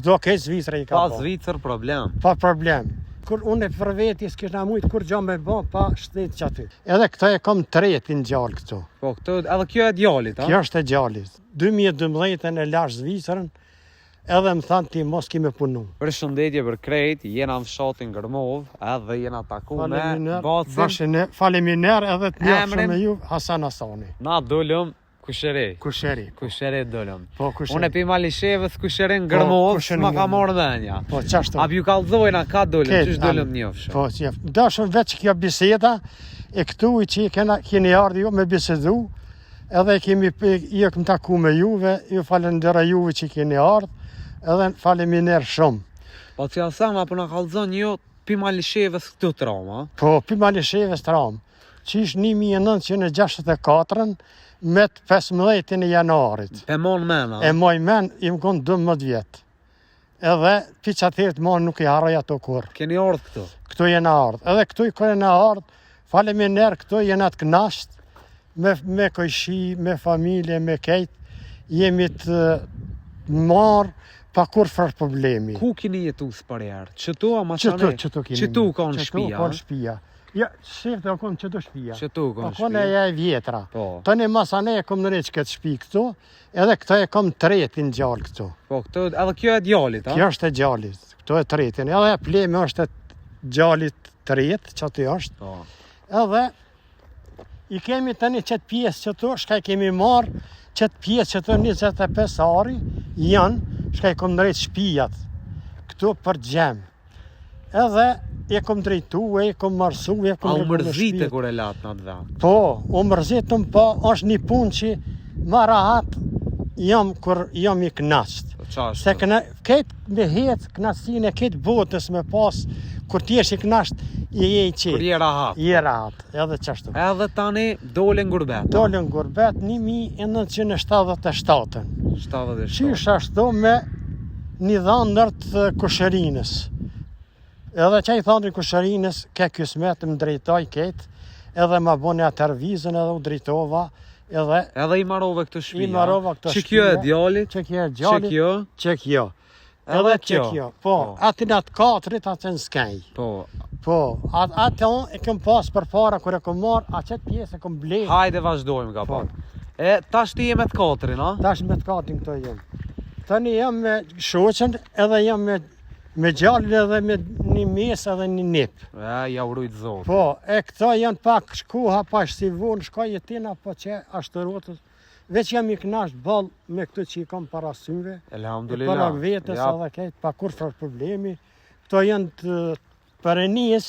Këto këtë Zvicra i ka Pa bo. Zvicër problem. Pa problem. Kur unë për veti s'kisha mujt kur gjo me bo pa shtetë që aty. Edhe këto e kom tretin gjallë këtu. Po, edhe kjo e djalit, a? Kjo është e gjallit. 2012 e lash Zvicrën, edhe më thanë ti mos kime punu. Përshëndetje për krejt, jena në fshatin Gërmov, edhe jena taku me Bacin. Faleminer edhe të njofshëm me ju, Hasan Hasani. Na dollëm Kusheri. Kusheri dollëm. Po, Kusheri. Unë e pi Malishevës Kusherin Gërmov, s'ma ka morë dhenja. Po, qashtu. A ju kallzojna, ka dollëm, qysh dollëm njofshëm? Po, qef. Dashëm veç kjo biseda, e këtu i që keni ardhë ju me bisedu, edhe kemi i e këm taku me juve, ju falendera juve që keni ardhë, edhe faleminer shumë. Po që asam, apo na kallzon jo pi Malishevës këtu trama? Po, pi Malishevës tramë, që ishë 1964 me 15 janarit. E mon mena? E moj men, im konë 12 vjetë. Edhe pi që atëhet mon nuk i haraj ato kur. Keni ardhë këtu? Këtu jena ardhë. Edhe këtu i kërë ardhë, faleminer këtu jena të knasht, me kojshi, me familje, me kejtë, jemi të marë, pa kur fërë problemi. Ku keni jetu së përjerë? Qëtu a ma qane? Qëtu keni. Qëtu ka në shpia? Qëtu ka në shpia. Ja, shifte o konë qëtu shpia. Qëtu ka në shpia. O konë e vjetra. Po. Tëne masane e kom në reqë këtë shpi këtu, edhe këto e kom tretin gjallë këtu. Po, këtu, edhe kjo e djallit, a? Kjo është e gjallit, këtu e tretin. Edhe pleme është e gjallit tret, që aty është. Po. Edhe i kemi tani qëtë pjesë qëtu, shka i kemi marë, qëtë pjesë qëtu 25 ari, janë, shka i kom në reqë shpijat, këtu për gjemë. Edhe e kom drejtu, e kom marsu, e kom a u mërzite kur e latë në atë vend? Po, u mërzitëm, po, është një punë që ma rahat jam kur jam i knasht. Se këtë me hetë knastin e këtë botës me pas, kur t'jesh i knasht, i qetë. Kur je rahat? Je rahat, edhe qashtu. Edhe tani dole në gurbet? Dole në gurbet 1977. 77. Qish ashtu me një dhandërt Kusherinës. Edhe që i thëndri Kusherinës, ke kësmet më drejtoj ketë, edhe ma bone atër vizën edhe u drejtova, edhe i marove këtë shpia? I marova këtë shpia. Që kjo e djallit? Që kjo e djallit. Që kjo? Që kjo. Edhe që kjo. Po, atin atë katrit atë në skej. Po, atë e këm pas për para kër e këm marë, a qëtë pjesë e këm blejë. Hajde vazhdojmë ka pak. E, tash ti jem e të katrin, a? Tash me të katrin këto jem. Tani jam me shoqen edhe jam me gjallin edhe me një mes edhe një nip. Ja urujt zotë. Po, e këto janë pak shkuha, pa shtivun, shkoj jetina, po që ashtë rotës. Veç jam i knasht ball me këtë që i kam parasyve. Elhamdulillah. Para vetës edhe kejtë, pa kur fërë problemi. Këto janë të përënijës,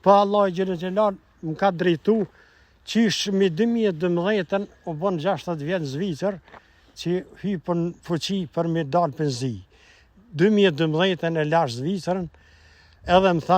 pa Allah i Gjellar më ka drejtu që ishë me 2012 u bon 60 vjetë Zvicër, që hy për në fuqi për me dalë për zi. 2012 e lash Zvicërën, edhe më thanë